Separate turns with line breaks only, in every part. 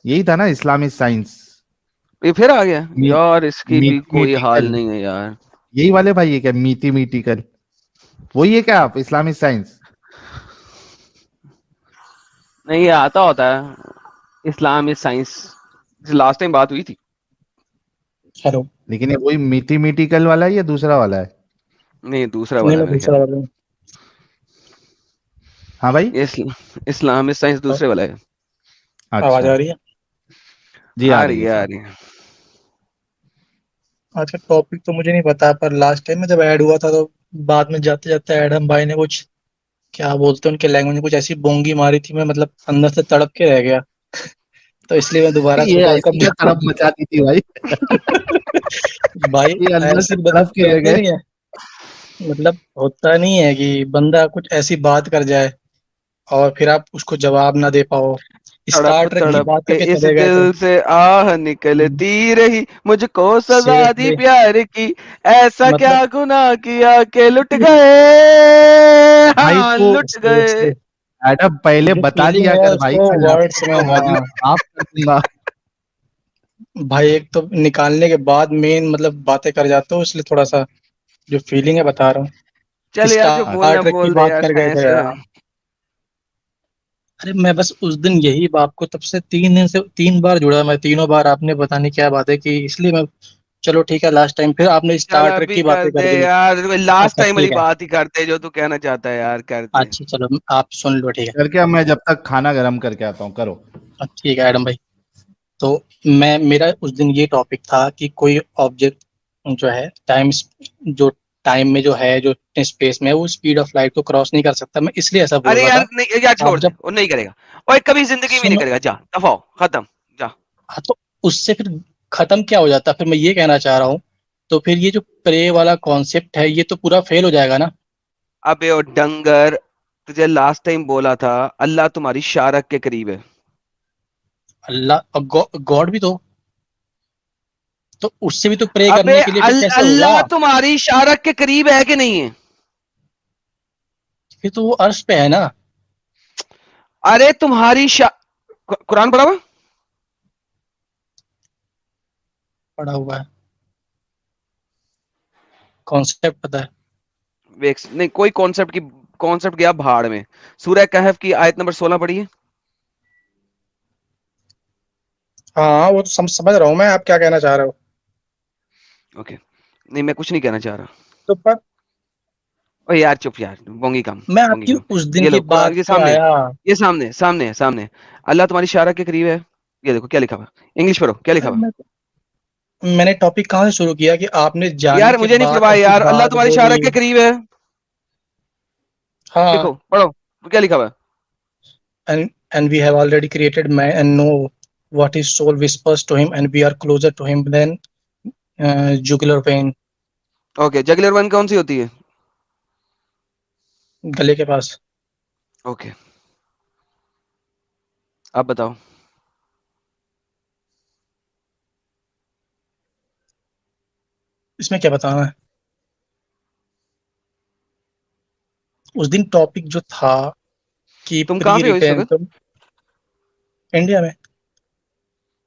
यही था ना, इस्लामिक साइंस।
ये फिर आ गया यार, इसकी भी कोई हाल
मीटिकल,
नहीं है यार।
यही वाले भाई है क्या, मीटिकल? वही है क्या आप, इस्लामिक साइंस?
नहीं, ये आता होता है Islam is science, last time बात हुई थी।
हेलो।
लेकिन ये वही मीटिकल वाला है या दूसरा वाला है?
नहीं, दूसरा
नहीं,
वाला
मैं
मेरे
दूसरा
ख्याल।
वाला हूँ।
हाँ भाई।
ये इस्लामिक साइंस दूसरे वाला है।
आवाज
अच्छा।
आ रही है?
जी आ
आ
रही
रही
है
है, आ
सर।
रही है।
आज का टॉपिक तो मुझे नहीं पता, पर लास्ट टाइम में जब ऐड हुआ था तो बाद में जाते जाते एडम भाई ने कुछ, क्या बोलते हैं उनके लैंग्वेज में, कुछ ऐसी बोंगी मारी थी, मैं मतलब अंदर से तड़प के रह गया। तो इसलिए मैं दोबारा
ये
सोचा
ऐसी क्या
इसका
तड़प मचा दी थी भाई?
भाई
ये अंदर से
ऐसी
तड़प के रह
कहते
गए।
नहीं है, मतलब होता नहीं है कि बंदा कुछ ऐसी बात कर जाए और फिर आप उसको जवाब ना दे पाओ।
तड़प
स्टार ट्रेक की
तड़प
बात
के
करके
इस
चले गए थे।
दिल से आह निकलती रही, मुझको सजा दी
सीरियसली,
प्यार की, ऐसा
मतलब
क्या गुनाह किया के लुट गए,
भाई
हाँ
तो
लुट गए।
सीरियसली
एडम पहले
जो
बता
फीलिंग
दिया
है
कर भाई,
उसको
मैं
वर्ड्स
लैपटॉप
में,
का वॉल्यूम
हाँ
ऑफ कर दूंगा।
भाई, एक तो निकालने के बाद मेन मतलब बातें कर जाते हो, इसलिए थोड़ा सा जो फीलिंग है बता रहा हूँ।
चल यार, जो
स्टार
बोलना
ट्रेक की
बोल दे
बात
यार,
कर गए
साइंस
थे
का।
यार। अरे मैं बस उस दिन यही आपको तब से 3 दिन से 3 बार जुड़ा, मैं तीनों बार आपने पता नहीं क्या बातें की, इसलिए मैं, चलो ठीक है, लास्ट टाइम फिर आपने
चल
स्टार ट्रेक
अभी
की
कर
बातें कर
दे
दी।
यार, लास्ट
अच्छा
टाइम वाली
ठीक है,
बात ही करते, जो तू कहना चाहता है यार, कर दे।
अच्छा चलो आप सुन लो, ठीक है।
करके अब मैं जब तक खाना गर्म करके आता हूँ, करो।
ठीक है एडम भाई, तो मैं, मेरा उस दिन ये टॉपिक था कि कोई ऑब्जेक्ट जो है जो टाइम में जो है, जो स्पेस में है, वो स्पीड ऑफ लाइट को क्रॉस नहीं कर सकता। मैं इसलिए ऐसा बोल
अरे
रहा
यार
था।
नहीं यार,
आप
छोड़ दे,
जब,
वो नहीं करेगा। और कभी जिंदगी में नहीं
सुनो,
करेगा, जा दफाओ, खत्म, जा।
हाँ तो उससे फिर खत्म क्या हो जाता, फिर मैं ये कहना चाह रहा हूँ, तो फिर ये जो प्रे वाला कॉन्सेप्ट है ये तो पूरा फेल हो जाएगा ना।
अबे ओ डंगर, तुझे लास्ट टाइम बोला था अल्लाह तुम्हारी शारक के करीब है।
अल्लाह गॉड भी तो उससे भी तो प्रे
अबे
करने के लिए फिर कैसे होगा?
अल्लाह तुम्हारी शारक के करीब है कि नहीं है?
फिर तो वो अर्श पे है ना।
अरे तुम्हारी कुरान पढ़ा हुआ?
पड़ा हुआ है, कॉन्सेप्ट पता है।
नहीं, कोई कॉन्सेप्ट गया भाड़ में। सूरह कहफ की आयत नंबर 16 पढ़ी है?
हाँ वो तो समझ रहा हूँ मैं, आप क्या कहना चाह रहे हो।
ओके। नहीं, मैं कुछ नहीं कहना चाह रहा।
तो पर
ओ यार चुप यार, बोंगी काम,
मैं
बोंगी
आपकी
काम।
उस दिन
ये
की
लो कुरान
बात
के
पे
सामने,
आया।
ये सामने सामने है, सामने है। अल्लाह तुम्हारी शारक के करीब है। ये देखो क्या लिखा हुआ, इंग्लिश पढ़ो क्या लिखा
अरे
हुआ।
मैंने टॉपिक कहाँ से शुरू किया कि आपने जाने
यार
के
मुझे नहीं
बाद
परवाह
ऐसी
यार, अल्लाह
बात
तुम्हारी
बोली।
शारक के करीब है।
हाँ,
देखो पढ़ो क्या लिखा हुआ है।
and we have already created man and know what his soul whispers to him, and we are closer to him than jugular vein,
okay, juggler one कौन सी होती है?
गले के पास।
ओके, आप बताओ।
इसमें क्या बताना है? उस दिन टॉपिक जो था कि
तुम कहाँ
प्री
पे हो इस
रिटेन,
वक्त?
तो इंडिया में,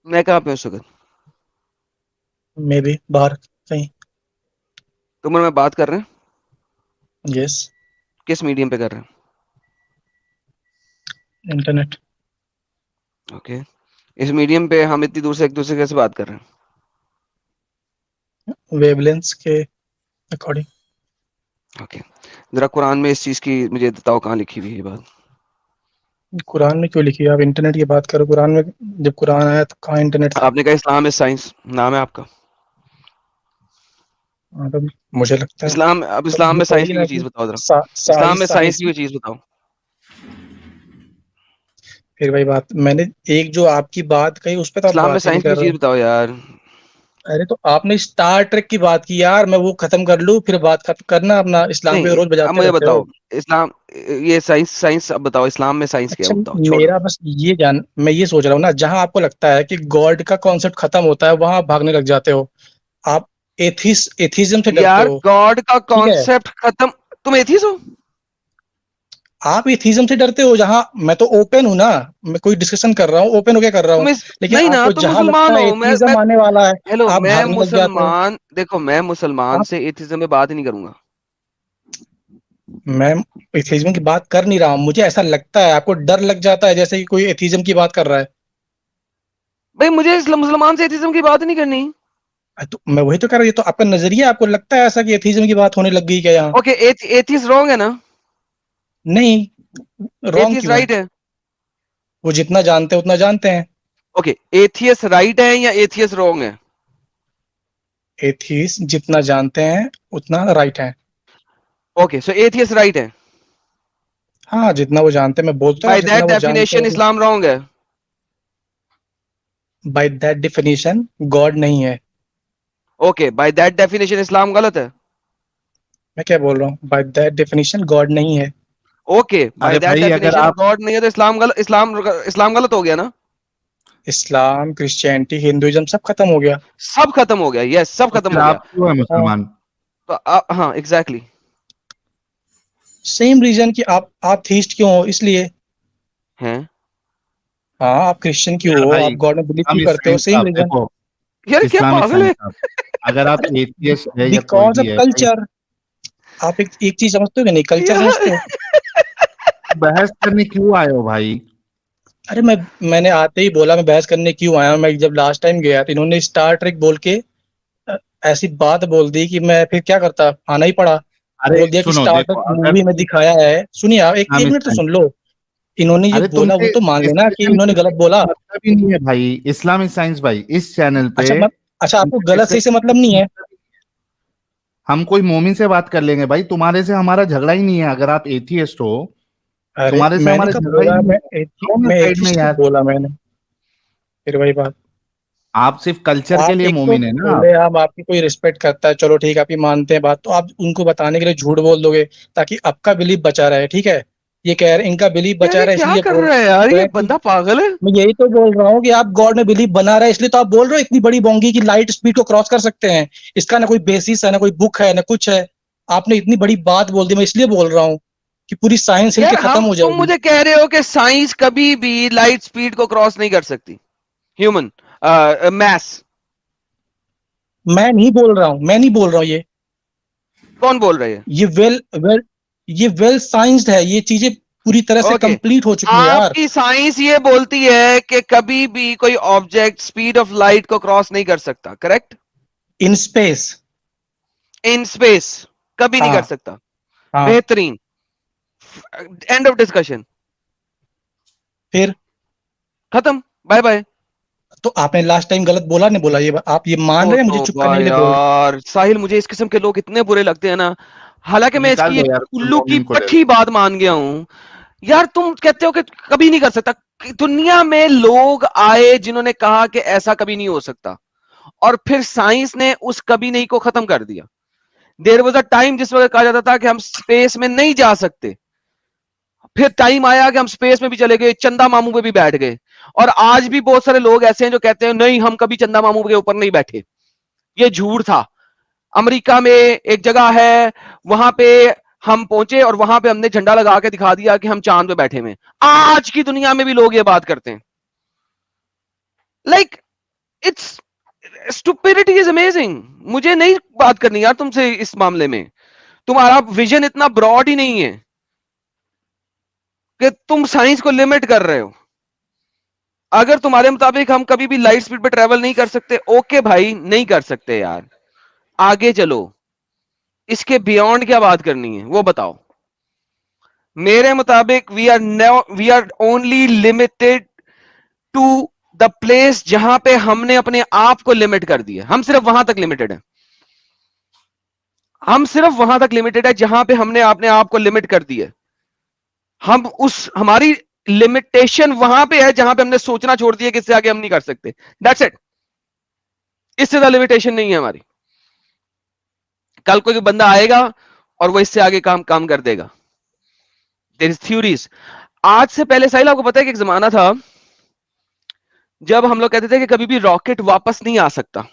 मैं कहाँ पे हूँ इस वक्त?
मे बी बाहर कहीं।
तुम और मैं बात कर रहे हैं,
यस,
किस मीडियम पे कर रहे
इंटरनेट।
हैं? ओके, इस मीडियम पे हम इतनी दूर से एक दूसरे कैसे बात कर रहे हैं?
वेवलेंथ के अकॉर्डिंग।
ओके, जरा कुरान में इस चीज की मुझे बताओ, कहाँ लिखी हुई है ये बात?
कुरान में क्यों लिखी है? आप इंटरनेट की बात करो, कुरान में जब कुरान आया तो कहाँ इंटरनेट था?
आपने कहा इस्लाम इज साइंस, नाम है आपका।
हाँ, तो मुझे लगता है
इस्लाम, अब
तो
इस्लाम
ये
में साइंस
थोड़ी
की
ना
कोई चीज
कि
बताओ जरा।
सारी
इस्लाम में साइंस
साइंस।
की कोई चीज बताओ।
फिर वही बात, मैंने एक जो आपकी बात कही उस पर तो आप
इस्लाम में
बात ही नहीं
साइंस की
कर
कोई
रहे
चीज
हो।
बताओ यार।
अरे तो आपने स्टार ट्रेक की बात की यार, मैं वो खत्म कर लूं फिर बात खत्म करना अपना, इस्लाम पे
नहीं,
रोज
अब
बजाते
मुझे
रहते हो।
बताओ, इस्लाम, ये साइंस साइंस अब बताओ, इस्लाम में साइंस क्या है
अच्छा,
वो बताओ, छोड़ दो।
मेरा बस ये मैं ये सोच रहा हूँ ना, जहां आपको लगता है कि गॉड का कॉन्सेप्ट खत्म होता है वहां आप भागने लग जाते हो। आप एथिज्म से डरते
यार
हो।
गॉड का
ठीक है,
कॉन्सेप्ट खत्म? तुम एथीस्ट हो?
आप एथिज्म से डरते हो, जहां मैं तो ओपन हूं ना, मैं कोई डिस्कशन कर रहा हूं, ओपन होके कर रहा हूं, लेकिन
नहीं ना,
आपको
तुम
जहां
मुसलमान
लगता है
हो। मैं
एथिज्म आने वाला है,
हेलो,
आप
मैं
भागने लग जाते हो।
मुसलमान, देखो मैं मुसलमान
आप
से एथिज्म में बात ही नहीं करूंगा।
मैं एथिज्म की बात कर नहीं रहा हूं, मुझे ऐसा लगता है आपको डर लग जाता है जैसे कि कोई एथिज्म की बात कर रहा है।
भाई मुझे मुसलमान से एथिज्म की बात ही नहीं करनी।
तो मैं वही तो कह रहा हूं, ये तो आपका नजरिया, आपको लगता है ऐसा कि एथिज्म की बात होने लग गई क्या यहाँ?
ओके, एथिस्ट रॉन्ग है ना?
नहीं, रॉन्ग
एथिस्ट
क्यों है?
राइट है?
वो जितना जानते हैं उतना जानते हैं।
ओके, एथियस्ट राइट है या एथियस्ट रॉन्ग है?
एथीस्ट जितना जानते हैं उतना राइट है।
ओके, सो एथियस्ट राइट है।
हाँ, जितना वो जानते हैं, मैं बोलता हूँ
बाय
जितना
दैट
वो जानते
डेफिनेशन
हैं।
इस्लाम रॉन्ग है।
बाय दैट डिफिनेशन गॉड नहीं है।
ओके, बाय दैट डेफिनेशन इस्लाम गलत है।
मैं क्या बोल रहा हूँ, बाय दैट डेफिनेशन गॉड नहीं है।
ओके, बाय
अरे
दैट
भाई अगर
डेफिनेशन
आप
गॉड नहीं है तो इस्लाम गलत हो गया ना?
इस्लाम, क्रिश्चियनिटी, हिंदुइज्म सब खत्म हो गया।
सब खत्म हो गया, यस, सब
तो
खत्म
फिर
हो गया।
आप क्यों है
हाँ,
मुसलमान?
तो हाँ, एग्जैक्टली।
सेम रीजन कि आप थीस्ट क्यों हो, इसलिए।
हैं?
हाँ, आप क्रिश्चियन क्यों
यार
हो, आप
भाई,
गॉड में बिलीव क्यों
इस्लामिक
करते हो,
साइंस
सेम
साहब
रीजन।
देखो,
यार क्या
इस्लामिक
पागल
साइंस
है?
साहब, अगर आप
अरे,
एथियस्ट है या कोई
बिकॉज
भी
ऑफ
है भाई,
कल्चर। आप एक चीज समझते हो कि नहीं, कल्चर
यार
समझते हो?
बहस करने क्यों आए हो भाई?
अरे मैंने आते ही बोला मैं बहस करने क्यों आया हूं। मैं जब लास्ट टाइम गया तो इन्होंने स्टार ट्रेक बोल के अ, ऐसी बात बोल दी कि मैं फिर क्या करता, आना ही पड़ा।
अरे
बोल दिया कि
सुनो,
स्टार
देखो
ट्रेक
अगर
मूवी में
तुम
दिखाया है। सुनिए आप, एक एक
इस्लामिक
मिनट तो
साइंस,
सुन लो। इन्होंने जो
अरे
बोला वो
तुमसे
तो मान लेना कि
डिस्कशन
इन्होंने
करने
गलत
का
बोला।
कोई मतलब ही नहीं है भाई। इस्लामिक साइंस भाई, इस चैनल पे
अच्छा अच्छा, आपको
तुमसे
गलत सही से
डिस्कशन
मतलब नहीं है?
हम कोई मोमिन से बात कर लेंगे भाई, तुम्हारे से हमारा झगड़ा ही नहीं है। अगर आप एथियस्ट हो,
अरे
तुम्हारे से
मैंने
हमारा
कब
झगड़ा ही
बोला,
नहीं है। आओ ना
मैं
साइड में
एथिस्ट कब
यार।
बोला मैंने? फिर वही बात।
आप सिर्फ कल्चर के
आप
लिए
एक तो
मोमिन है ना आप?
बोले हम आपकी कोई रिस्पेक्ट करता है, चलो ठीक है, आप ही मानते हैं बात, तो आप उनको बताने के लिए झूठ बोल दोगे ताकि आपका बिलीफ बचा रहे, ठीक है? ये कह रहे इनका बिलीफ
यार
बचा
ये
रहा है
क्या
इसलिए
कर
बोल
रहा है यार,
रहे
ये
हैं कि
बंदा पागल है।
मैं यही तो बोल रहा हूँ कि आप गॉड में बिलीफ बना रहे हैं, इसलिए तो आप बोल रहे हो इतनी बड़ी बोंगी की लाइट स्पीड को क्रॉस कर सकते हैं। इसका ना कोई बेसिस है, ना कोई बुक है, ना कुछ है। आपने इतनी बड़ी बात बोल दी, मैं इसलिए बोल रहा हूँ कि पूरी साइंस हिल के
यार
खत्म
हम,
हो
तुम
जाएगी।
मुझे कह रहे हो कि साइंस कभी भी लाइट स्पीड को क्रॉस नहीं कर सकती, ह्यूमन मैस।
मैं नहीं बोल रहा हूँ, मैं नहीं बोल रहा हूँ ये।
कौन बोल रहे हैं?
ये वेल वेल ये वेल साइंस्ड है, ये चीजें पूरी तरह से
ओके,
कंप्लीट हो चुकी है यार।
आपकी साइंस ये बोलती है कि कभी भी कोई ऑब्जेक्ट स्पीड ऑफ लाइट को क्रॉस नहीं कर सकता, correct?
In space.
In space कभी नहीं कर
हाँ
सकता।
हाँ।
बेहतरीन, एंड ऑफ डिस्कशन,
फिर
खत्म, बाय बाय।
तो आपने लास्ट टाइम गलत बोला, नहीं बोला, ये आप ये मान
ओ
रहे हैं, मुझे चुप
तौबा
करने के लिए बोल रहे
यार, साहिल मुझे इस किस्म के लोग इतने बुरे लगते हैं ना। हालांकि मैं
निकाल
इसकी
दो
एक
यार उसको,
उल्लू की
मोमिन को ले लो।
पट्टी बात मान गया हूं। यार तुम कहते हो कि कभी नहीं कर सकता। दुनिया में लोग आए जिन्होंने कहा कि ऐसा कभी नहीं हो सकता, और फिर साइंस ने उस कभी नहीं को खत्म कर दिया। देयर वाज अ टाइम जिस वक्त कहा जाता था कि हम स्पेस में नहीं जा सकते, फिर टाइम आया कि हम स्पेस में भी चले गए, चंदा मामू पे भी बैठ गए। और आज भी बहुत सारे लोग ऐसे हैं जो कहते हैं नहीं हम कभी चंदा मामू के ऊपर नहीं बैठे, ये झूठ था। अमेरिका में एक जगह है, वहां पे हम पहुंचे और वहां पे हमने झंडा लगा के दिखा दिया कि हम चांद पे बैठे हुए। आज की दुनिया में भी लोग ये बात करते हैं। Like it's stupidity is amazing. मुझे नहीं बात करनी यार तुमसे इस मामले में। तुम्हारा विजन इतना ब्रॉड ही नहीं है कि तुम साइंस को लिमिट कर रहे हो। अगर तुम्हारे मुताबिक हम कभी भी लाइट स्पीड पे ट्रेवल नहीं कर सकते, ओके भाई, नहीं कर सकते यार, आगे चलो। इसके बियॉन्ड क्या बात करनी है वो बताओ। मेरे मुताबिक we are only limited to the place जहां पे हमने अपने आप को लिमिट कर दिया। हम सिर्फ वहां तक लिमिटेड है, हम सिर्फ वहां तक लिमिटेड है जहां पे हमने अपने आप को लिमिट कर दिया। हम उस हमारी लिमिटेशन वहां पे है जहां पे हमने सोचना छोड़ दिया कि इससे आगे हम नहीं कर सकते। दैट्स इट, इससे ज्यादा लिमिटेशन नहीं है हमारी। कल कोई बंदा आएगा और वो इससे आगे काम काम कर देगा। There is theories. आज से पहले साहिल आपको पता है कि एक जमाना था जब हम लोग कहते थे कि कभी भी रॉकेट वापस नहीं आ सकता।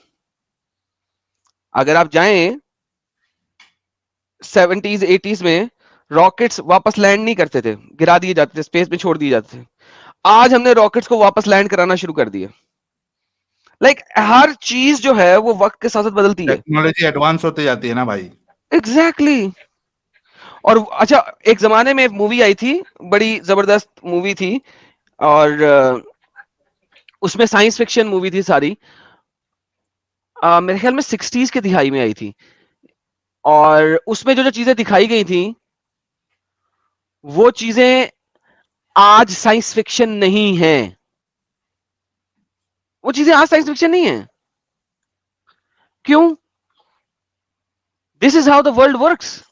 अगर आप जाएं 70s 80s में, रॉकेट्स वापस लैंड नहीं करते थे, गिरा दिए जाते थे, स्पेस में छोड़ दिए जाते थे। आज हमने रॉकेट्स को वापस लैंड कराना शुरू कर दिया। हर चीज जो है वो वक्त के साथ साथ बदलती है।
टेक्नोलॉजी एडवांस होते जाती है ना भाई।
Exactly exactly. और अच्छा, एक जमाने में एक मूवी आई थी, बड़ी जबरदस्त मूवी थी, और उसमें साइंस फिक्शन मूवी थी सारी। मेरे ख्याल में 60s के दिहाई में आई थी, और उसमें जो जो चीजें दिखाई गई थी वो चीजें आज साइंस फिक्शन नहीं है। वो चीजें आज साइंस फिक्शन नहीं है। क्यों? This is how the world works.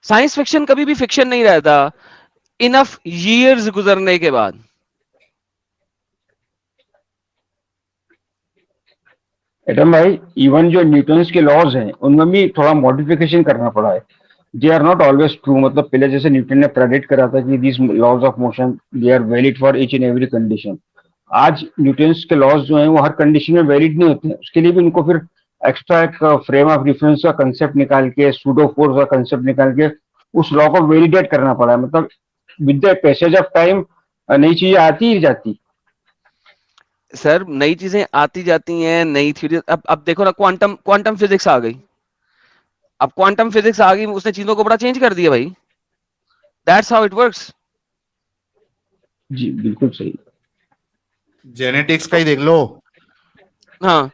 Science fiction कभी भी फिक्शन नहीं रहता इनफ years गुजरने के बाद।
एटम भाई, इवन जो न्यूटन्स के लॉज हैं उनमें भी थोड़ा मॉडिफिकेशन करना पड़ा है। They are not always true. मतलब पहले जैसे न्यूटन ने प्रेडिक्ट करा था कि this laws of motion they are valid for each and every condition, आज न्यूटन्स के लॉज जो हैं वो हर कंडीशन में वैलिड नहीं होते हैं। उसके लिए भी उनको फिर एक्स्ट्रा एक फ्रेम ऑफ रेफरेंस का कंसेप्ट निकाल के, सूडो फोर्स का कंसेप्ट निकाल के उस लॉ को वैलिडेट करना पड़ा है। मतलब with the passage of time नई चीजें आती ही जाती।
सर नई चीजें आती जाती हैं, नई थ्योरी। अब देखो ना, क्वांटम क्वांटम फिजिक्स आ गई। अब क्वांटम फिजिक्स आ गई, उसने चीजों को बड़ा चेंज कर दिया भाई। That's how it works.
जी बिल्कुल सही।
जेनेटिक्स का ही देख लो।
हाँ,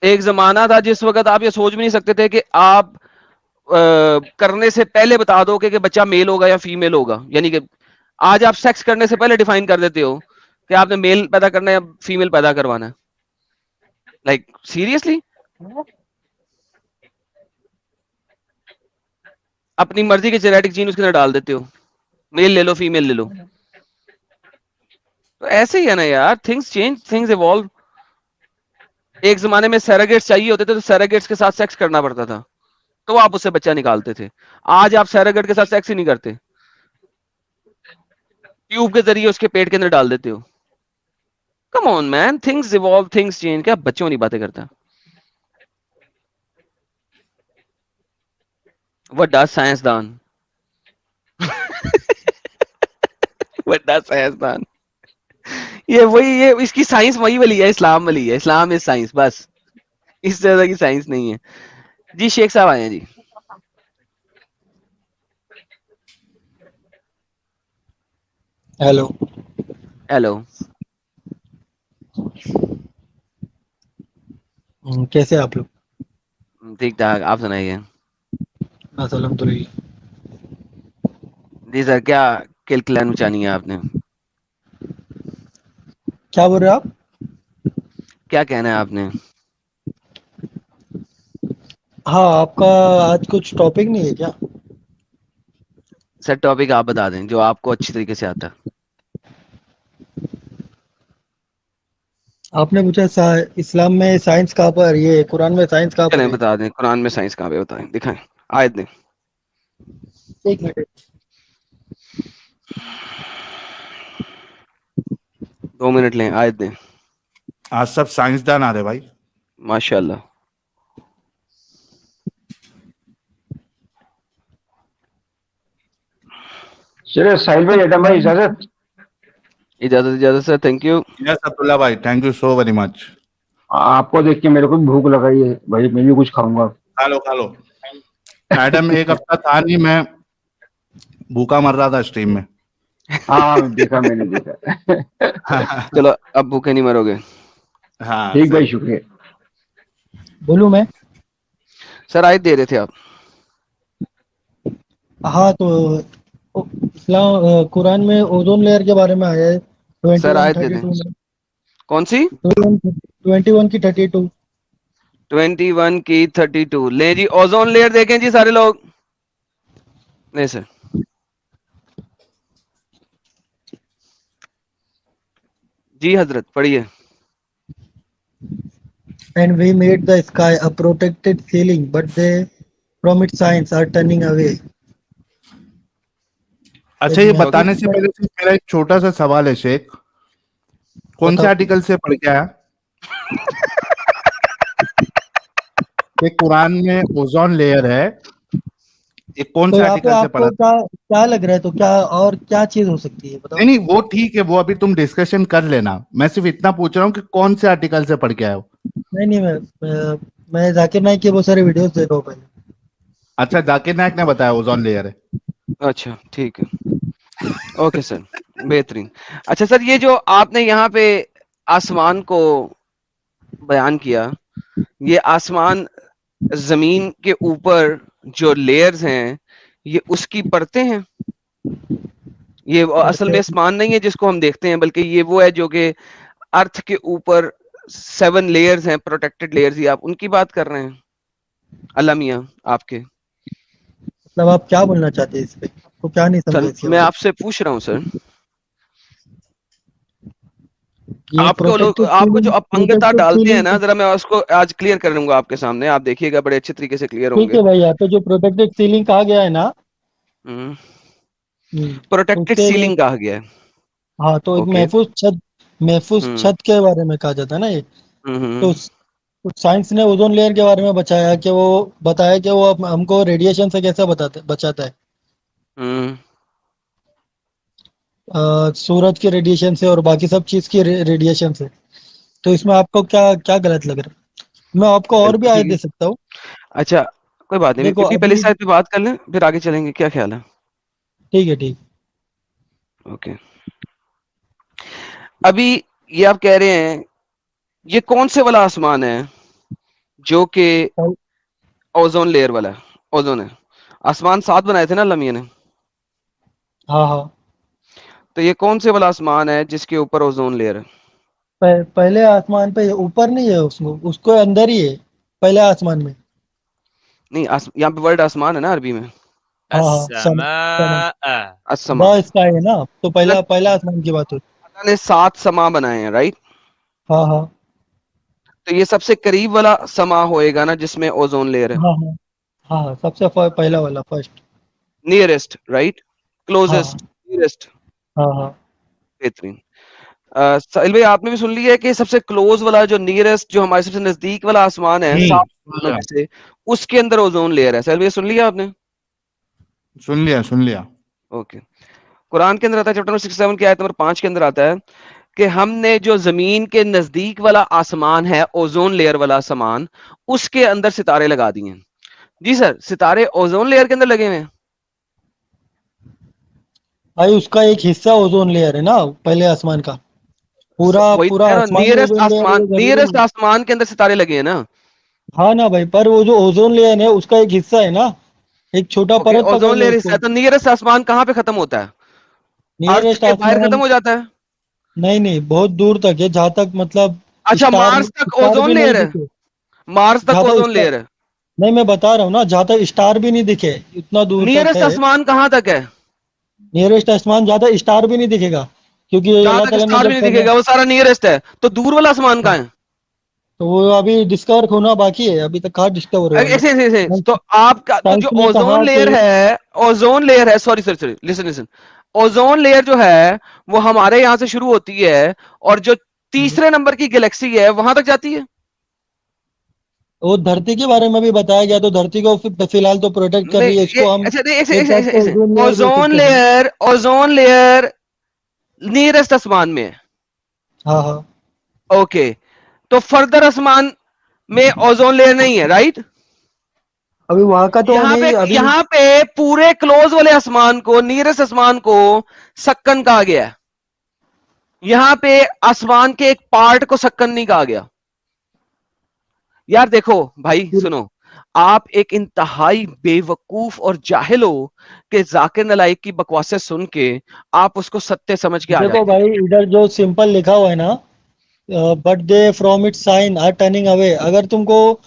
एक जमाना था जिस वक्त आप ये सोच भी नहीं सकते थे कि आप करने से पहले बता दो कि बच्चा मेल होगा या फीमेल होगा। यानी कि आज आप सेक्स करने से पहले डिफाइन कर देते हो कि आपने मेल पैदा करना है या फीमेल पैदा करवाना है। लाइक सीरियसली, अपनी मर्जी के जेनेटिक जीन उसके अंदर डाल देते हो, मेल ले लो फीमेल ले लो। तो ऐसे ही है ना यार, थिंग्स चेंज, थिंग्स इवॉल्व। एक जमाने में सैरोगेट्स चाहिए होते थे तो सैरोगेट्स के साथ सेक्स करना पड़ता था, तो आप उससे बच्चा निकालते थे। आज आप सैरोगेट के साथ सेक्स ही नहीं करते, ट्यूब के जरिए उसके पेट के अंदर डाल देते हो। Come on man, things evolve, things change. क्या बच्चों वाली बातें करता? वड्डा साइंसदान। वड्डा साइंसदान। ये वही, ये इसकी साइंस वही वाली है, इस्लाम वाली है। इस्लाम इज साइंस, बस इस तरह की साइंस नहीं है। जी शेख साहब आए हैं जी।
हेलो।
हेलो।
कैसे आप लोग?
ठीक ठाक, आप सुनाइए।
बस अल्हम्दुलिल्लाह।
जी सर, क्या किलकिलान मचानी है आपने?
क्या बोल रहे हो आप?
क्या कहना है आपने?
हाँ, आपका आज कुछ टॉपिक नहीं है क्या?
सर टॉपिक आप बता दें जो आपको अच्छी तरीके से आता है।
आपने पूछा इस्लाम में साइंस कहाँ पर, ये कुरान में साइंस कहाँ पर
चलें
है?
बता दें, कुरान में साइंस कहाँ पे बताएं, दिखाएं, आयत दें।
एक मिनट।
2 मिनट लें, आयत दें।
आज सब साइंसदान आ रहे भाई।
माशाल्लाह।
चलिए साहिल भाई, एडम भाई, इजाजत।
इजाजत, इजाजत sir, thank you.
Yes Abdullah भाई, thank you so very much.
आपको देख के मेरे को भी भूख लगाई है भाई, मैं भी कुछ खाऊंगा।
खा लो खा लो। मैडम एक हफ्ता था नहीं, मैं भूखा मर रहा था स्ट्रीम में।
हाँ देखा, मैंने देखा।
चलो अब भूखे नहीं मरोगे।
हाँ
ठीक भाई,
सही।
शुक्रिया।
बोलूं मैं?
सर आयत दे रहे थे आप।
हाँ, तो इस्लाम कुरान में ओजोन लेयर के बारे में आया है।
सर
21
आयत दे दें।
32
कौन सी?
21 की 32।
21 की 32 ले जी। ओजोन लेयर देखें जी सारे लोग। नहीं सर। जी हजरत पढ़िए।
And we made the sky a protected ceiling, but they from its signs are turning away.
अच्छा, ये बताने से पहले सिर्फ मेरा एक छोटा सा सवाल है शेख, कौन से
बताओ।
आर्टिकल से पढ़ के आया? कि कुरान में ओजोन लेयर है, ये कौन
तो
से
यहाँ पे
आर्टिकल से पढ़ा
आपको
था?
क्या क्या लग रहा है, तो क्या और क्या चीज हो सकती है बताओ।
नहीं नहीं, वो ठीक है, वो अभी तुम डिस्कशन कर लेना, मैं सिर्फ इतना पूछ रहा हूँ कि कौन से आर्टिकल से पढ़ के आए हो?
नहीं नहीं, मैं जाकिर नाइक के बहुत सारे वीडियोस देख रहा हूँ पहले।
अच्छा, जाकिर नायक ने बताया ओजोन लेयर है।
अच्छा ठीक है, ओके सर, बेहतरीन। अच्छा सर, ये जो आपने यहाँ पे आसमान को बयान किया, ये आसमान जमीन के ऊपर जो लेयर्स हैं, ये उसकी परतें हैं? ये असल में आसमान नहीं है जिसको हम देखते हैं, बल्कि ये वो है जो कि अर्थ के ऊपर 7 लेयर्स हैं, प्रोटेक्टेड लेयर्स, ये आप उनकी बात कर रहे हैं अल्लाह मियां आपके?
मतलब आप क्या बोलना चाहते हैं इस पे, आपको क्या नहीं समझा
सर
इसके
मैं
बारे
आपसे पूछ रहा हूँ सर,
में। ये
आपको लोग,
प्रोटेक्टेड
आपको जो
सीलिंग,
अपंगता डालते हैं ना, जरा मैं उसको आज क्लियर कर दूंगा आपके सामने, आप देखिएगा बड़े अच्छे तरीके से क्लियर
ठीक
होंगे।
है भाई, यहाँ पे जो प्रोटेक्टेड सीलिंग कहा गया है ना,
प्रोटेक्टेड
उसके,
सीलिंग कहा गया है।
हाँ तो एक
ओके।
महफूज छत के बारे में कहा जाता है ना ये।
हम्म।
तो साइंस ने ओजोन लेयर के बारे में बताया कि वो हमको रेडिएशन से कैसे बचाता है,
हम्म।
सूरज के रेडिएशन से और बाकी सब चीज की रेडिएशन से। तो इसमें आपको क्या क्या गलत लग रहा है? मैं आपको और भी
बिल्कुल
आयत
ठीक
दे
है।
सकता हूँ।
अच्छा कोई बात नहीं,
देखो
इतनी पहले
अभी,
साइड पे बात कर लें फिर आगे चलेंगे, क्या ख्याल है?
ठीक है ठीक।
ओके, अभी ये आप कह रहे हैं, ये कौन से वाला आसमान है जो कि ओजोन लेयर वाला है? ओजोन है, आसमान 7 बनाए थे ना अल्लाह मियां ने,
हाँ हाँ,
तो ये कौन से वाला आसमान है जिसके ऊपर ओजोन लेयर है?
पहले आसमान पे, ऊपर नहीं है, उसको अंदर ही है, पहले आसमान में।
नहीं, यहाँ पे वर्ड आसमान है ना अरबी में,
हाँ हाँ,
असमा।
द स्काई है ना, तो पहला
अल्लाह
पहला आसमान की बात होती।
ने 7 समा बनाए हैं, राइट?
हाँ हाँ
तो ये सबसे करीब वाला समा होएगा ना जिसमें ओजोन लेयर है,
हाँ हाँ हाँ हाँ, सबसे पहला वाला, फर्स्ट।
Nearest, right?
हाँ
क्लोजेस्ट, नियरेस्ट।
हाँ हाँ
बेहतरीन। साहिल भाई आपने भी सुन लिया है कि सबसे क्लोज वाला, जो नियरेस्ट, जो हमारे सबसे नजदीक वाला आसमान है 7 आसमानों में से, उसके अंदर ओजोन लेयर है। साहिल भाई सुन लिया आपने?
सुन लिया सुन लिया।
ओके। कुरान के अंदर आता है, चैप्टर नंबर 67 की आयत नंबर 5 के अंदर आता है कि हमने जो जमीन के नजदीक वाला आसमान है, ओजोन लेयर वाला आसमान, उसके अंदर सितारे लगा दिए हैं। जी सर, सितारे ओजोन लेयर के अंदर लगे हुए हैं?
भाई, उसका एक हिस्सा ओजोन लेयर है ना, पहले आसमान का। पूरा
वही
पूरा
कह रहा हूं,
आसमान में ओजोन लेयर है, जरूरी
नियरेस्ट
नहीं।
आसमान के अंदर सितारे लगे हैं ना।
हाँ ना भाई, पर वो जो ओजोन लेयर है उसका एक हिस्सा है ना, एक छोटा
ओके,
परत पकड़
ओजोन
लो
लेयर हिस्सा
उसको।
है, तो नियरेस्ट आसमान कहाँ पे खत्म होता है? अर्थ
नियरेस्ट
के बाहर खत्म
आसमान,
हो जाता है?
नहीं नहीं, बहुत दूर तक है, जहाँ तक मतलब
अच्छा,
स्टार
मार्स तक
स्टार
ओजोन
भी नहीं
लेयर है?
दिखे।
मार्स तक
जहाँ तक
ओजोन
स्टार,
लेयर है?
नहीं मैं बता रहा हूँ ना, जहाँ तक स्टार भी नहीं दिखे, इतना दूर तक
नियरेस्ट
है।
आसमान कहाँ तक है?
नियरेस्ट आसमान, जहाँ तक स्टार भी नहीं दिखेगा, क्योंकि
जहां
अल्लाह
तक
ताला ने
स्टार भी
जब
नहीं
फरमा,
दिखेगा वो सारा नियरेस्ट है, तो दूर वाला आसमान कहाँ है?
तो वो अभी डिस्कवर होना बाकी है, अभी तक कहाँ डिस्कवर हुआ है।
ऐसे तो आपका तो जो
साइंस ने
ओजोन
कहा
लेयर
कि,
है, ओजोन लेयर है, sorry sorry sorry, listen listen, ozone layer जो है वो हमारे यहां से शुरू होती है और जो तीसरे नंबर की गैलेक्सी है वहां तक जाती है।
वो धरती के बारे में भी बताया गया, तो धरती को फिलहाल तो प्रोटेक्ट कर
नहीं
रही है,
ये
इसको हम
अच्छा नहीं,
एक टाइप का ओजोन लेयर बोल
ओजोन
सकते हैं।
लेयर, ओजोन लेयर नियरेस्ट आसमान में है।
हाँ हाँ,
ओके, तो फर्दर आसमान में ओजोन लेयर नहीं है, राइट?
अभी वहां का तो नहीं अभी।
यहाँ पे पूरे क्लोज वाले आसमान को, नियरेस्ट आसमान को सक्कन कहा गया है। यहाँ पे आसमान के एक पार्ट को सक्कन नहीं कहा गया। यार देखो भाई सुनो, आप एक इंतहाई बेवकूफ और जाहिल हो कि जाकिर नालायक की बकवासें सुन के आप उसको सत्य समझ के आ
देखो
जाते हैं।
भाई, इधर जो सिंपल लिखा हुआ है ना, but they from it sign are turning away, अगर तुमको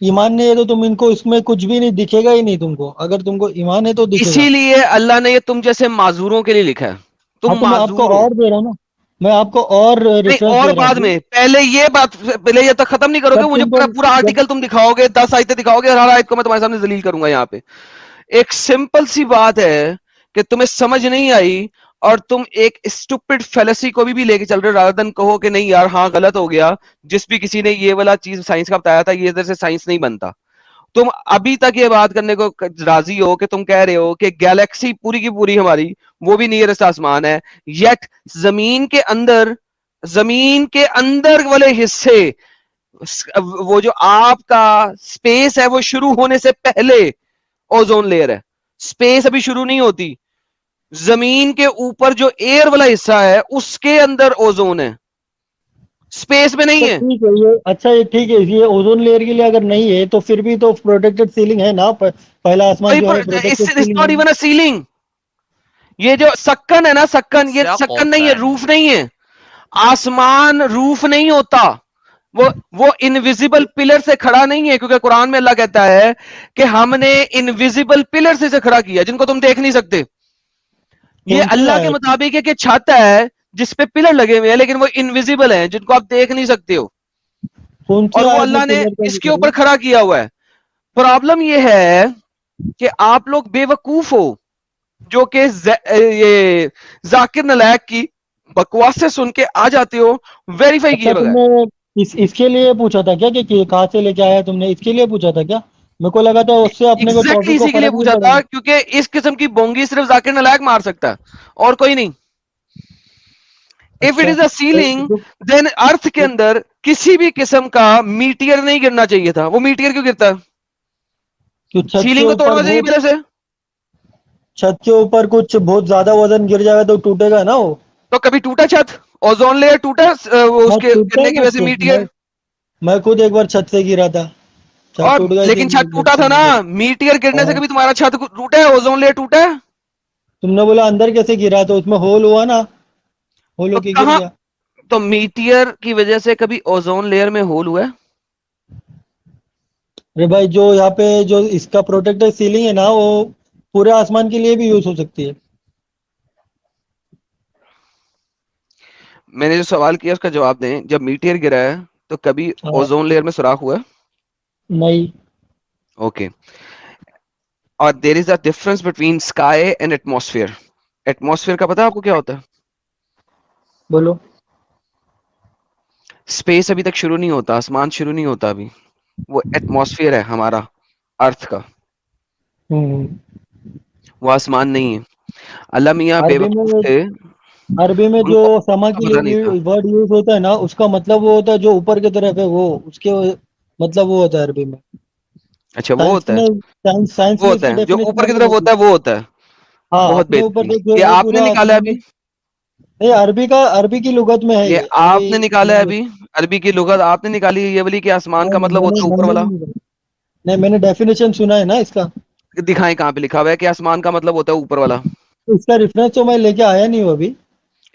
ईमान नहीं है तो तुम इनको, इसमें कुछ भी नहीं दिखेगा ही नहीं तुमको, अगर तुमको ईमान है तो दिखेगा।
इसीलिए अल्लाह ने ये तुम जैसे माजूरों के लिए लिखा है।
हाँ
तुम
तो मैं आपको
माजूर हो।
और दे रहा हूँ ना, मैं आपको और
नहीं,
रेफरेंस
और
दे रहा
बाद
हूँ।
में, पहले ये बात, पहले ये तक खत्म नहीं करोगे,
जब
मुझे
तुमको,
पूरा पूरा
जब,
आर्टिकल तुम दिखाओगे, 10 आयतें दिखाओगे और हर आयत को मैं तुम्हारे सामने जलील करूंगा। यहाँ पे एक सिंपल सी बात है कि तुम्हें समझ नहीं आई और तुम एक स्टूपिड फेलेसी को भी लेके चल रहे हो, रादर देन कहो कि नहीं यार हाँ गलत हो गया, जिस भी किसी ने ये वाला चीज साइंस का बताया था, ये इधर से साइंस नहीं बनता। तुम अभी तक ये बात करने को राजी हो कि तुम कह रहे हो कि गैलेक्सी पूरी की पूरी हमारी वो भी नियरेस्ट आसमान है, येट जमीन के अंदर वाले हिस्से, वो जो आपका स्पेस है वो शुरू होने से पहले ओजोन लेयर है। स्पेस अभी शुरू नहीं होती, जमीन के ऊपर जो एयर वाला हिस्सा है उसके अंदर ओजोन है, स्पेस में नहीं
तो
है।
ठीक है ये, अच्छा ये ठीक है, ये ओजोन लेयर के लिए अगर नहीं है तो फिर भी तो प्रोटेक्टेड सीलिंग है ना, पहला आसमान जो है प्रोटेक्टेड
इट्स
सीलिंग
नॉट
है।
इवन अ सीलिंग। ये जो सक्कन है ना, सक्कन, ये
Suck
सक्कन
off
नहीं है,
fan.
रूफ नहीं है। आसमान रूफ नहीं होता, वो इनविजिबल पिलर से खड़ा नहीं है, क्योंकि कुरान में अल्लाह कहता है कि हमने इनविजिबल पिलर से खड़ा किया जिनको तुम देख नहीं सकते। ये
कौन सी
अल्लाह के
आयत?
मुताबिक है कि छत है जिसपे पिलर लगे हुए हैं, लेकिन वो इनविजिबल है जिनको आप देख नहीं सकते हो,
कौन सी
और वो
आयत में
अल्लाह ने
पिलर का
इसके
जिक्र
ऊपर
है?
खड़ा किया हुआ है। प्रॉब्लम ये है कि आप लोग बेवकूफ हो, जो कि ये जाकिर नालायक की बकवास से सुन के आ जाते हो वेरीफाई
अच्छा
किए बगैर।
तुमने इसके लिए पूछा था क्या कि कहाँ से लेके आया तुमने, इसके लिए पूछा था क्या? मेरे को लगा था उससे अपने को
एग्जैक्टली
टॉपिक को
इसी के लिए
फर्क नहीं
पूछा था,
पड़ेगा।
क्योंकि इस किस्म की बोंगी सिर्फ जाकिर नालायक मार सकता है और कोई नहीं। इफ इट
अच्छा
इज अ सीलिंग, देन अर्थ के अंदर किसी भी किस्म का मीटियर नहीं गिरना चाहिए था। वो मीटियर क्यों गिरता है?
क्यों छत के
सीलिंग को
ऊपर
तोड़ना चाहिए
बहुत,
पहले से।
छत के ऊपर कुछ बहुत ज्यादा वजन गिर जाएगा तो टूटेगा ना वो।
तो कभी टूटा छत? ओजोन लेयर टूटा वो
हाँ
उसके
टूटता है
गिरने की
ना
वजह से
छत।
मीटियर।
मैं खुद एक बार छत से गिरा था, छत
और
टूट गई थी
लेकिन छत टूटा था ना,
मेरी।
मीटियर गिरने से
हाँ,
कभी तुम्हारा छत टूटा है? ओजोन लेयर टूटा है?
तुमने बोला अंदर कैसे गिरा, तो उसमें होल हुआ ना, होल
तो
होके गिर
कहां?
गया।
तो मीटियर की वजह से कभी ओजोन लेयर में होल हुआ है?
अरे भाई जो यहाँ पे जो इसका प्रोटेक्टेड सीलिंग है ना, वो पूरे आसमान के लिए भी यूज हो सकती है।
मैंने जो सवाल किया उसका जवाब दें। जब मीटियर गिरा है तो कभी
हाँ,
ओजोन लेयर में सुराख हुआ है?
नहीं।
ओके। और there is a difference between sky and atmosphere. Atmosphere का पता है आपको क्या होता है?
बोलो।
स्पेस अभी तक शुरू नहीं होता, आसमान शुरू नहीं होता अभी, वो एटमॉस्फेयर है हमारा अर्थ का,
हम्म।
वो आसमान नहीं है। अल्लाह मियां
अरबी
बेवकूफ
में,
थे,
अरबी में जो
उनको
समा के
पता नहीं
लिए
था।
वर्ड यूज होता है ना, उसका मतलब वो होता है जो ऊपर की तरफ है, वो उसके मतलब वो होता है अरबी में।
अच्छा वो
साइंस
होता है,
ने साइंस
वो
में
होता
इसकी
है जो
डेफिनेशन
ऊपर की
अलग
तरफ
होती
होता
है।
है, वो होता है।
हाँ
बहुत
अपने ऊपर
बेहतरीन।
देखिए
ये
वो
आपने
पूरा
निकाला है
आसमान में।
अभी?
नहीं अरबी का, अरबी की लुगत में है
ये
ये अभी।
आपने निकाला है अभी? अरबी की लुगत आपने निकाली है ये वाली कि आसमान का
नहीं,
मतलब होता है ऊपर
मैंने
वाला?
नहीं निकाला। नहीं मैंने डेफिनेशन सुना है ना इसका।
दिखाएं कहाँ पे लिखा हुआ है कि आसमान का मतलब होता है ऊपर वाला?
इसका रेफरेंस तो मैं लेके आया नहीं हूँ अभी।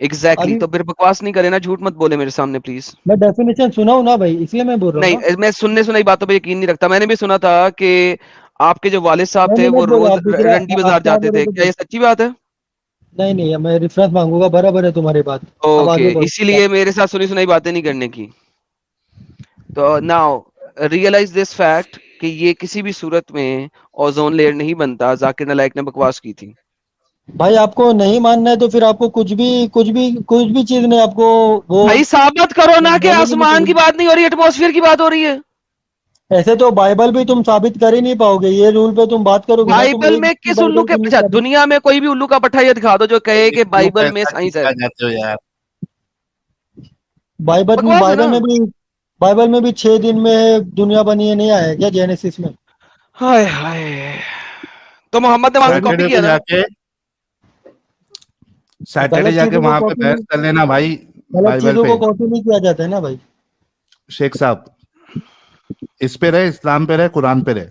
एग्जैक्टली
अभी
तो फिर बकवास नहीं करे ना, झूठ मत बोले मेरे सामने प्लीज।
मैं डेफिनेशन सुना हूँ ना भाई, इसलिए मैं बोल रहा हूँ ना।
नहीं, मैं सुनने सुनाई बातों पे यकीन नहीं रखता। मैंने भी सुना था कि आपके जो वालिद साहब थे
मैंने
वो
नहीं बोला,
रोज
आप दूसरा
रंडी
आप
बाजार
क्या
जाते थे,
बोलोगे
क्या
बोलो।
ये सच्ची बात है?
नहीं नहीं मैं रेफरेंस मांगूंगा, बराबर है तुम्हारी बात। अब
ओके,
आगे बढ़ो।
इसीलिए मेरे साथ सुनी सुनाई बातें नहीं करने की। तो नाउ रियलाइज दिस फैक्ट कि ये किसी भी सूरत में ओजोन लेयर नहीं बनता। जाकिर नालायक ने बकवास की थी।
भाई आपको नहीं मानना है तो फिर आपको कुछ भी चीज नहीं आपको वो
भाई साबित करो ना कि
मानने की नहीं
आसमान की
पड़ेगी।
बात नहीं हो रही, एटमॉस्फेयर की बात हो रही है।
ऐसे तो बाइबल भी तुम साबित कर ही नहीं पाओगे, ये रूल पे तुम बात करोगे ना, तुम
बाइबल
एक
में
की
किस उल्लू
बाइबल
के?
को नहीं
अच्छा,
साबित।
दुनिया में कोई भी उल्लू का पट्टा ये दिखा दो जो कहे कि
क्यों
बाइबल में
पैसा
साइंस है।
खींचना चाहते हो यार?
बाइबल
बकवास है
बाइबल
ना।
में भी, बाइबल में भी 6 दिन में दुनिया बनी है, नहीं आया है क्या जेनेसिस में?
हाय हाय। तो मोहम्मद ने वहां से कॉपी
सैटरडे
किया
को
ना।
जाके, सैटरडे
गलत
जाके
चीजों को
वहां पे
कॉपी,
बहस कर लेना भाई,
गलत
बाइबल
चीजों
पे।
को कॉपी नहीं किया जाता है ना भाई।
शेख साहब, इस पे रहे, इस्लाम पे रहे, कुरान पे रहे।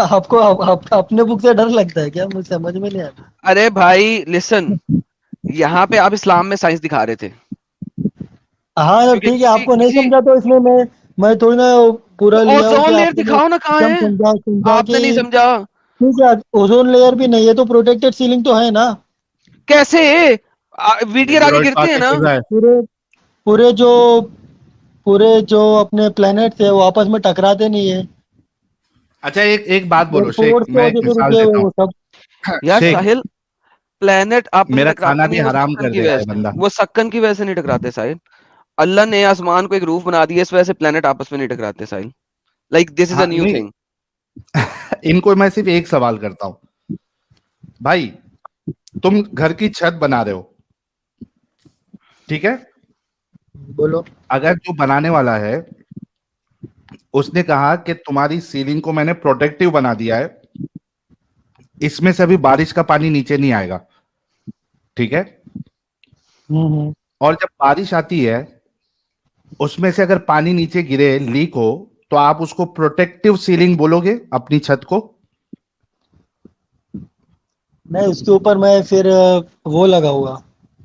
आपको अपने बुक से डर लगता है क्या? मुझे समझ में नहीं आता।
अरे भाई लिसन, यहाँ पे आप इस्लाम में साइंस दिखा रहे थे,
हाँ तो
क्योंकि
ठीक है,
किसी
आपको नहीं
किसी
समझा तो इसलिए मैं थोड़ी ना पूरा
तो
लिया हूँ कि
ओजोन लेयर
आपको मैं
दिखाओ ना कहाँ
एकदम
है।
समझा
आपने नहीं
कि
समझा?
ठीक है। ओजोन लेयर भी नहीं है तो प्रोटेक्टेड सीलिंग तो है ना।
कैसे? मीटियर आके
एंड्रॉइड
गिरते हैं
आके
ना।
गिर रहा है।
पूरे पूरे जो पूरे जो अपने प्लेनेट्स है वो आपस में टकराते नहीं है,
अच्छा एक एक बात बोलो शेख,
फोर्स की
मैं एक
वजह से
मिसाल
रुके हुए
देता
वो सब।
यार
शेख,
साहिल, प्लेनेट आपस में
मेरा
टकराते
खाना
नहीं
भी
है, वो
हराम
सक्कन
कर
की
देगा
वजह
ये
से,
बंदा।
वो सक्कन की वजह से नहीं टकराते साहिल। अल्लाह ने आसमान को एक रूफ बना दिया, इस वजह से प्लेनेट आपस में नहीं टकराते साहिल। लाइक दिस इज अ
हाँ
न्यू
नहीं,
थिंग।
इनको मैं सिर्फ एक सवाल करता हूं भाई, तुम घर की छत बना रहे हो, ठीक है?
बोलो।
अगर जो बनाने वाला है उसने कहा कि तुम्हारी सीलिंग को मैंने प्रोटेक्टिव बना दिया है, इसमें से अभी बारिश का पानी नीचे नहीं आएगा, ठीक है?
हम्म।
और जब बारिश आती है उसमें से अगर पानी नीचे गिरे, लीक हो, तो आप उसको प्रोटेक्टिव सीलिंग बोलोगे अपनी छत को?
नहीं, उसके ऊपर मैं फिर वो लगाऊंगा,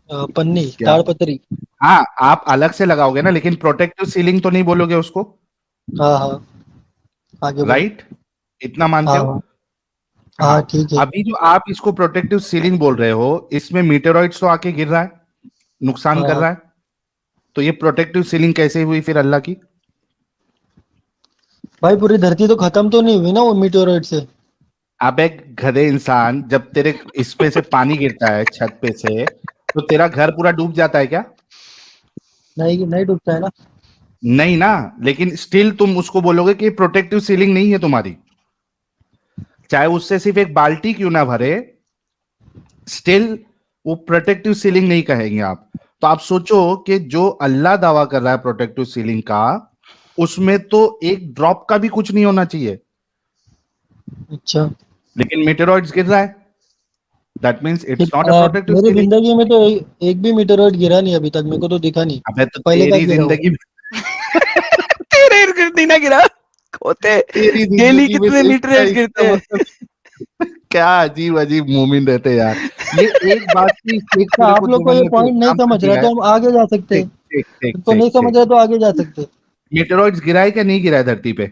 पन्नी,
क्या?
ताड़पत्री।
हाँ, आप अलग से लगाओगे ना, लेकिन प्रोटेक्टिव सीलिंग तो नहीं बोलोगे उसको,
हाँ हाँ, आगे बोलो।
राइट? इतना मानते
हाँ
हो?
हाँ हाँ,
हाँ।
ठीक है।
अभी जो आप इसको प्रोटेक्टिव सीलिंग बोल रहे हो, इसमें मीटेरॉइड्स तो आके गिर रहा है, नुकसान
हाँ
कर
हाँ।
रहा है, तो ये प्रोटेक्टिव सीलिंग कैसे हुई फिर अल्लाह की?
भाई पूरी धरती तो खत्म तो नहीं हुई ना वो मीटेरोइड से?
आप एक गधे इंसान, जब तेरे इस पे से पानी गिरता है छत पे से, तो तेरा घर पूरा डूब जाता है क्या?
नहीं नहीं डूबता है ना।
नहीं ना, लेकिन स्टिल तुम उसको बोलोगे कि प्रोटेक्टिव सीलिंग नहीं है तुम्हारी, चाहे उससे सिर्फ एक बाल्टी क्यों ना भरे, स्टिल वो प्रोटेक्टिव सीलिंग नहीं कहेंगे आप। तो आप सोचो कि जो अल्लाह दावा कर रहा है प्रोटेक्टिव सीलिंग का, उसमें तो एक ड्रॉप का भी कुछ नहीं होना चाहिए,
अच्छा।
लेकिन मेटेरॉइड्स गिर रहा है, that means it's not a protective
मेरी
सीलिंग।
जिंदगी में तो एक भी मीटेरोइड गिरा नहीं अभी तक, मेरे को तो दिखा नहीं।
अबे तो
पहले का
तेरी
गिरा वो।
जिंदगी में,
तेरे इर्द गिर्द नहीं ना गिरा होते।
तेरी
डेली
जिंदगी में
कितने
देखता है,
मीटर गिरते
इसका
हैं।
मतलब क्या अजीब अजीब मोमिन रहते हैं यार। ये एक बात की एक
अच्छा,
तेरे
आप
को
लोग
जो
को ये
मैंने फिर
पॉइंट नहीं
एग्जांपल
समझ रहा
दिया है,
तो हम आगे जा सकते हैं।
ठीक ठीक ठीक
तुमको नहीं
ठीक
समझ
ठीक।
रहा तो आगे जा सकते हैं।
मेटेरॉइड्स गिरा है क्या नहीं गिरा है धरती पे?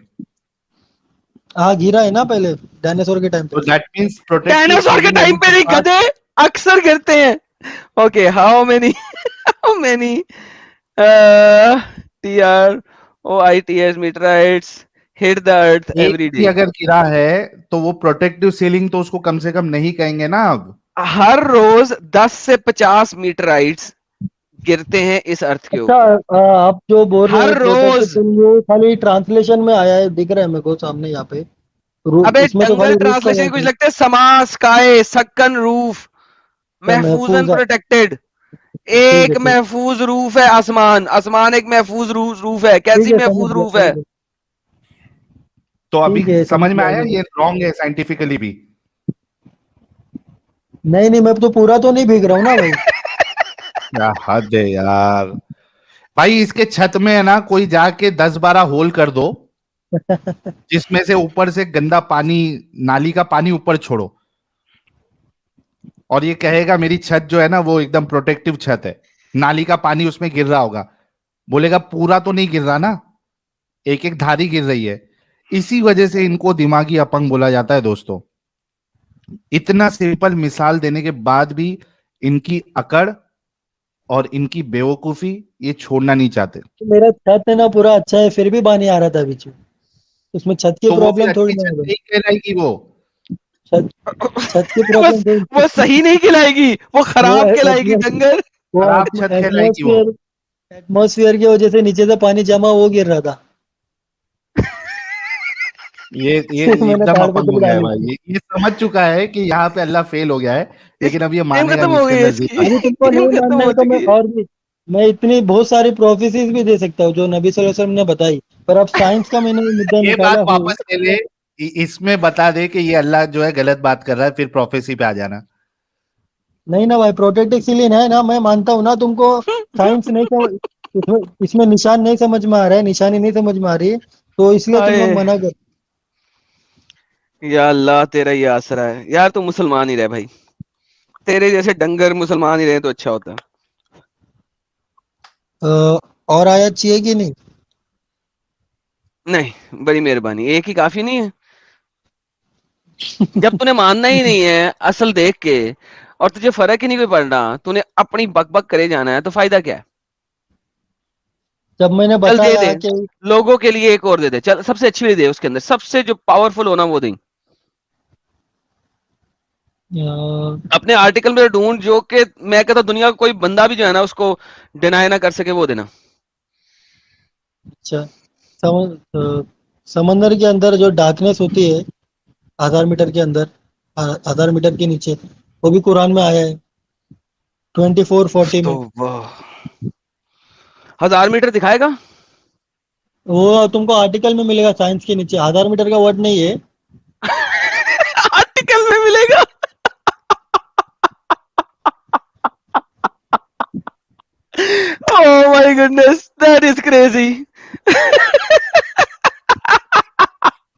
हाँ, गिरा है ना पहले, डायनासोर के टाइम पे।
तो दैट मींस प्रोटेक्टिव
डायनासोर के
सीलिंग
टाइम
अभी
पे
तेरे
नहीं,
पास।
गधे अक्सर गिरते हैं। Okay, how many TROITS meteorites hit the earth
एक
every
भी
day?
अगर गिरा है तो वो प्रोटेक्टिव सीलिंग तो उसको कम से कम नहीं कहेंगे ना अब।
हर रोज 10 से 50 मीटराइट्स गिरते हैं इस अर्थ के
अच्छा,
ऊपर,
आप जो बोल रहे
हर
हैं प्रोटेक्टिव
रोज।
सीलिंग, ये खाली ट्रांसलेशन में आया है, दिख रहा है मेरे को सामने यहाँ पे। रूफ,
अबे
इसमें तो
डंगर
खाली रूफ का
ट्रांसलेशन
वर्ड
कुछ
है।
लगते हैं, समास काय सक्कन रूफ,
क्या
महफूजन
महफूज?
प्रोटेक्टेड।
ठीक है
एक
ठीक।
महफूज रूफ है आसमान, आसमान एक महफूज रूफ है,
ठीक
कैसी
है, समझ
महफूज
गया
रूफ है?
समझ गया।
तो अभी
ठीक है, समझ
समझ में
गया,
आया
आगे
ये
बढ़ो।
रॉन्ग है साइंटिफिकली भी।
नहीं नहीं, मैं तो पूरा तो नहीं भीग रहा हूँ ना भाई।
क्या हद है यार। भाई इसके छत में है ना, कोई जाके 10-12 होल कर दो, जिसमें से ऊपर से गंदा पानी, नाली का पानी ऊपर छोड़ो, और ये कहेगा मेरी छत जो है ना वो एकदम प्रोटेक्टिव छत है, नाली का पानी उसमें गिर रहा होगा, बोलेगा पूरा तो नहीं गिर रहा ना, एक एक धारी गिर रही है। इसी वजह से इनको दिमागी अपंग बोला जाता है दोस्तों। इतना सिंपल मिसाल देने के बाद भी इनकी अकड़ और इनकी बेवकूफी ये छोड़ना नहीं चाहते।
तो मेरा छत है ना पूरा अच्छा है, फिर भी पानी आ रहा था बीच में। उसमें छत की
तो वो फिर
प्रॉब्लम थोड़ी
अच्छी
ना
छत
है भाई।
नहीं कहलाएगी वो।
छत छत की
वो
प्रॉब्लम थोड़ी।
वो सही नहीं खिलाएगी, वो
वो
खराब खिलाएगी डंगर।
वो
खराब छत कहलाएगी वो।
एटमोसफियर की वजह से नीचे से पानी जमा वो गिर रहा था।
ये
इसलिए मैंने
एकदम अपंग हो
ताड़पत्री
गया है
डाली
भाई,
थी।
ये समझ चुका है कि यहाँ पे अल्लाह फेल हो गया है, लेकिन अब ये
गेम
मानेगा
खत्म
नहीं,
हो
इसके
गई है
अंदर
इसकी।
जिद
अभी तुमको
गेम
नहीं
खत्म
मानना
हो
है तो
चुकी
मैं
है।
और भी, मैं इतनी बहुत सारी प्रोफेसीज भी दे सकता हूँ जो नबी सल्लल्लाहु अलैहि वसल्लम ने बताई। पर अब साइंस का मैंने ये मुद्दा
ये बात
निकाला हूँ।
वापस ले ले, इसमें बता दे कि ये अल्लाह जो है गलत बात कर रहा है, फिर प्रोफेसी पे आ जाना।
नहीं ना भाई, प्रोटेक्टिव सीलिंग है ना, मैं मानता हूँ ना तुमको। साइंस नहीं समझ, इसमें इसमें निशान नहीं समझ में आ रहा है, निशानी नहीं समझ में आ रही, तो इसलिए तुम लोग
हाय,
मना कर।
या अल्लाह तेरा ही आसरा है यार, तू मुसलमान ही रहे भाई, तेरे जैसे डंगर मुसलमान ही रहे तो अच्छा होता।
और आयत चाहिए कि नहीं?
नहीं, बड़ी मेहरबानी, एक ही काफी नहीं है। जब तूने मानना ही नहीं है असल देख के, और तुझे फर्क ही नहीं कोई पड़ना, तूने अपनी बकबक करे जाना है, तो फायदा क्या है?
जब मैंने
चल दे
बताया
दे,
कि
लोगों के लिए एक और दे दे, चल सबसे अच्छी वाली दे, उसके अंदर सबसे जो पावरफुल होना वो दे। अपने आर्टिकल में ढूंढ जो कि मैं कहता हूं दुनिया का कोई बंदा भी जो है ना उसको डिनाई ना कर सके, वो देना।
अच्छा, समंदर के अंदर जो डार्कनेस होती है 1000 मीटर के अंदर, 1000 मीटर के नीचे, वो भी कुरान में आया है 24:40
तो
में।
वाह, 1000 मीटर दिखाएगा?
वो तुमको आर्टिकल में मिलेगा, साइंस के नीचे 1000 मीटर का वर्ड नहीं है।
आर्टिकल में मिलेगा? Oh my goodness, that is crazy.